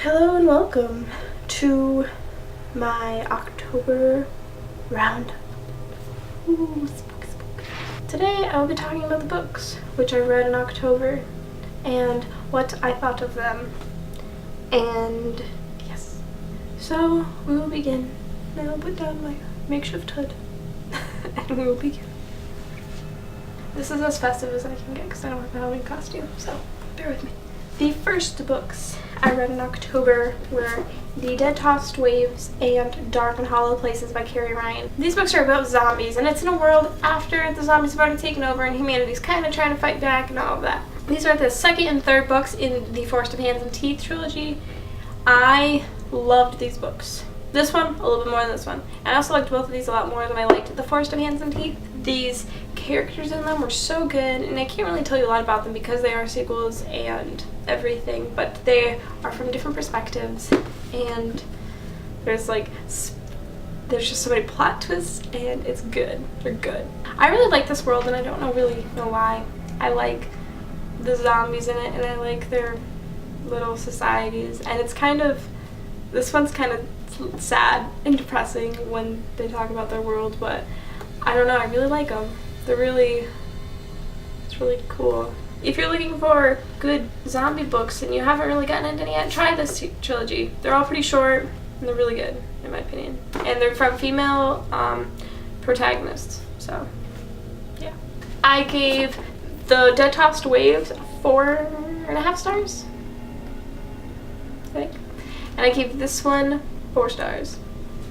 Hello and welcome to my October roundup. Ooh, spook. Today I will be talking about the books which I read in October and what I thought of them. And yes, so we will begin. Now I'll put down my makeshift hood and we will begin. This is as festive as I can get because I don't have a Halloween costume, so bear with me. The first books I read in October were The Dead-Tossed Waves and Dark and Hollow Places by Carrie Ryan. These books are about zombies, and it's in a world after the zombies have already taken over and humanity's kind of trying to fight back and all of that. These are the second and third books in the Forest of Hands and Teeth trilogy. I loved these books. This one, a little bit more than this one. And I also liked both of these a lot more than I liked The Forest of Hands and Teeth. These characters in them were so good, and I can't really tell you a lot about them because they are sequels and everything, but they are from different perspectives, and there's just so many plot twists, and it's good. They're good. I really like this world, and I don't really know why. I like the zombies in it, and I like their little societies, and this one's kind of sad and depressing when they talk about their world, but I don't know, I really like them. It's really cool. If you're looking for good zombie books and you haven't really gotten into any yet, try this trilogy. They're all pretty short and they're really good, in my opinion. And they're from female protagonists, so yeah. I gave The Dead-Tossed Waves 4.5 stars, I think. And I gave this one 4 stars.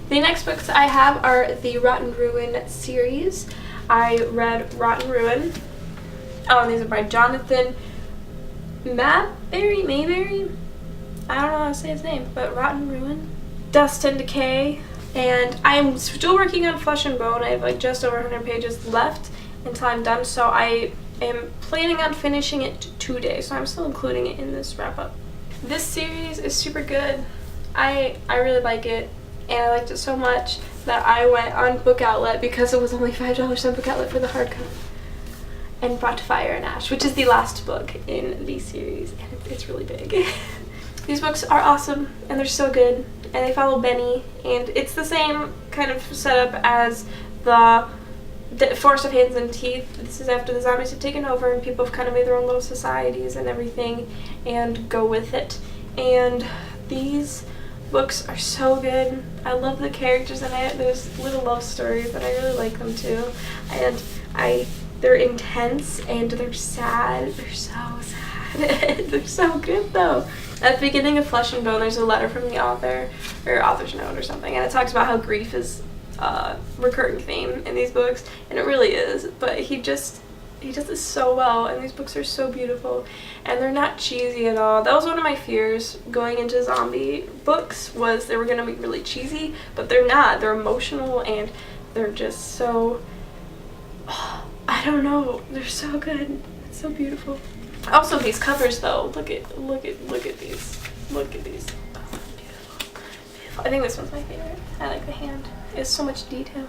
The next books I have are the Rotten Ruin series. I read Rotten Ruin. Oh, and these are by Jonathan Mayberry? I don't know how to say his name, but Rotten Ruin. Dust and Decay. And I am still working on Flesh and Bone. I have just over 100 pages left until I'm done, so I am planning on finishing it today, so I'm still including it in this wrap-up. This series is super good. I really like it, and I liked it so much that I went on Book Outlet because it was only $5 on Book Outlet for the hardcover, and brought Fire and Ash, which is the last book in the series, and it's really big. These books are awesome, and they're so good, and they follow Benny, and it's the same kind of setup as the Forest of Hands and Teeth. This is after the zombies have taken over and people have kind of made their own little societies and everything and go with it. And these books are so good. I love the characters in it. There's little love stories and I really like them too. And they're intense and they're sad. They're so sad. They're so good though. At the beginning of Flesh and Bone, there's a letter from the author, or author's note or something, and it talks about how grief is recurring theme in these books, and it really is, but he does this so well, and these books are so beautiful, and they're not cheesy at all. That was one of my fears going into zombie books, was they were going to be really cheesy, but they're not. They're emotional, and they're just so, I don't know, they're so good. It's so beautiful. Also, these covers though, look at these. Look at these. Oh, beautiful. I think this one's my favorite. I like the hand. It has so much detail.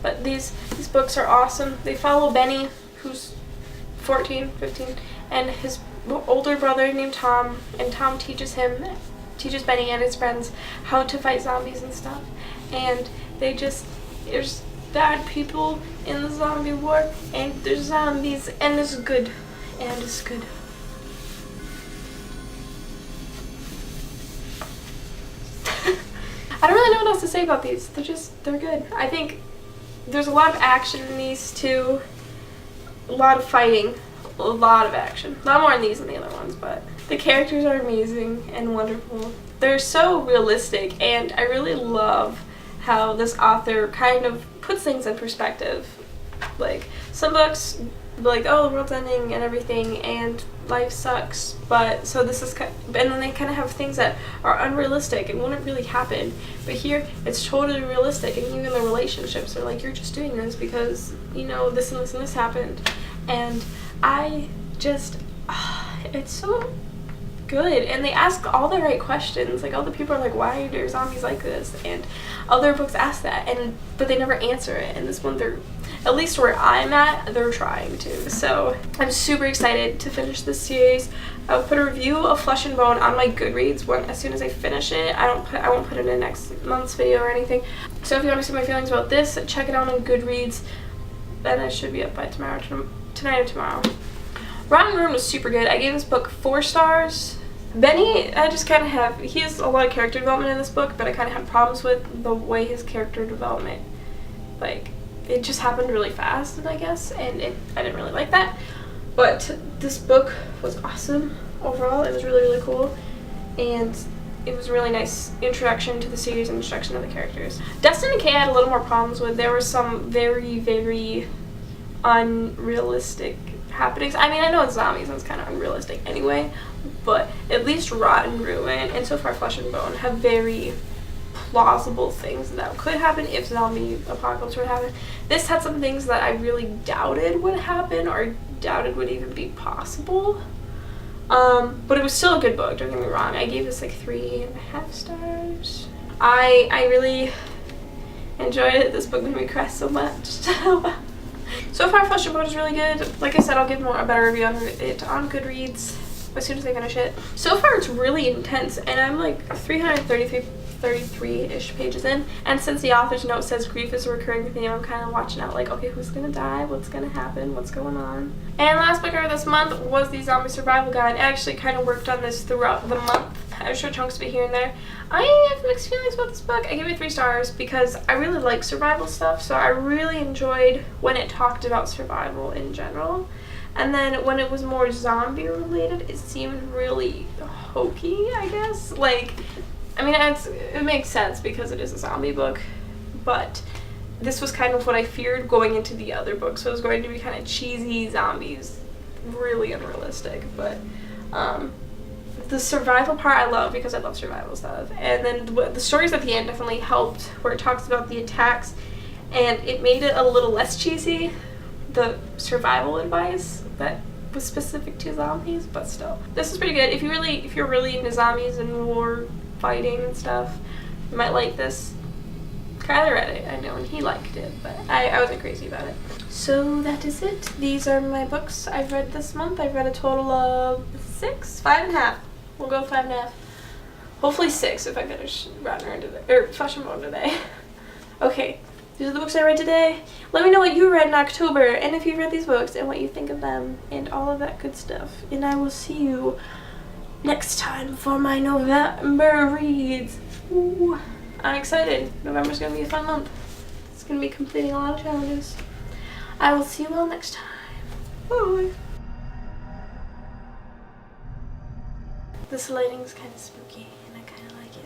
But these books are awesome. They follow Benny, who's 14, 15, and his older brother named Tom, and Tom teaches Benny and his friends how to fight zombies and stuff. And there's bad people in the zombie war, and there's zombies, and it's good. And it's good. I don't really know what else to say about these. They're good. I think there's a lot of action in these too. A lot of fighting. A lot of action. A lot more in these than the other ones, but the characters are amazing and wonderful. They're so realistic, and I really love how this author kind of puts things in perspective. Like, some books, like, oh, the world's ending and everything, and life sucks, but so this is and then they kind of have things that are unrealistic and wouldn't really happen, but here it's totally realistic, and even the relationships are like, you're just doing this because you know this and this and this happened, and I just it's so good, and they ask all the right questions. Like, all the people are like, why are there zombies like this? And other books ask that, but they never answer it. And this one, they're, at least where I'm at, they're trying to. So I'm super excited to finish this series. I'll put a review of Flesh and Bone on my Goodreads as soon as I finish it. I won't put it in next month's video or anything. So if you want to see my feelings about this, check it out on Goodreads. Then it should be up by tonight or tomorrow. Rotten Ruin was super good. I gave this book 4 stars. Benny, I just kind of he has a lot of character development in this book, but I kind of had problems with the way his character development, like, it just happened really fast, I guess, and I didn't really like that. But this book was awesome overall. It was really, really cool, and it was a really nice introduction to the series and introduction to the characters. Dustin and Kay I had a little more problems with. There were some very, very unrealistic happenings. I mean, I know it's zombies and it's kind of unrealistic anyway, but at least Rotten Ruin and so far Flesh and Bone have very plausible things that could happen if zombie apocalypse were to happen. This had some things that I really doubted would happen or doubted would even be possible. But it was still a good book, don't get me wrong. I gave this like 3.5 stars. I really enjoyed it. This book made me cry so much. So far, Flesh and Bone is really good. Like I said, I'll give a better review on it on Goodreads as soon as I finish it. So far, it's really intense, and I'm like 33-ish pages in. And since the author's note says grief is a recurring theme, I'm kind of watching out like, okay, who's gonna die? What's gonna happen? What's going on? And last book I read this month was the Zombie Survival Guide. I actually kind of worked on this throughout the month. I showed chunks of it here and there. I have mixed feelings about this book. I give it 3 stars because I really like survival stuff, so I really enjoyed when it talked about survival in general. And then when it was more zombie related, it seemed really hokey, I guess. Like, I mean, it makes sense because it is a zombie book, but this was kind of what I feared going into the other book. So it was going to be kind of cheesy zombies, really unrealistic. But the survival part I love because I love survival stuff. And then the stories at the end definitely helped, where it talks about the attacks, and it made it a little less cheesy, the survival advice that was specific to zombies, but still. This is pretty good. If you're really into zombies and war fighting and stuff, you might like this. Kyler read it, I know, and he liked it, but I wasn't crazy about it. So that is it. These are my books I've read this month. I've read a total of 5.5. We'll go 5.5. Hopefully 6 if I finish Rotten Ruin today, or Flesh and Bone today. Okay, these are the books I read today. Let me know what you read in October, and if you read these books, and what you think of them, and all of that good stuff. And I will see you next time for my November reads. Ooh, I'm excited. November's gonna be a fun month. It's gonna be completing a lot of challenges. I will see you all next time. Bye. This lighting is kind of spooky, and I kind of like it.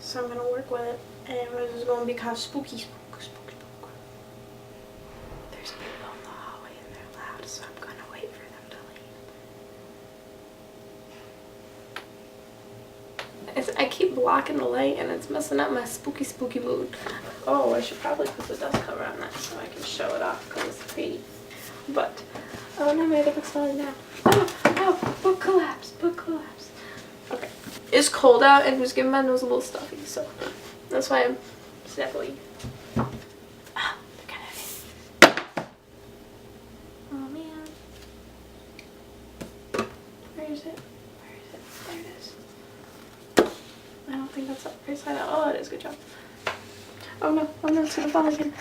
So I'm gonna work with it, and it's gonna be kind of spooky. There's people in the hallway, and they're loud, so I'm gonna wait for them to leave. I keep blocking the light, and it's messing up my spooky mood. Oh, I should probably put the dust cover on that so I can show it off because it's pretty. But, oh no, my other book's falling down. Oh, book collapse. Okay. It's cold out, and just giving my nose a little stuffy, so that's why I'm sniffly. Ah, they're kind of heavy. Oh man. Where is it? There it is. I don't think that's up. Oh, it is. Good job. Oh no, it's gonna fall again.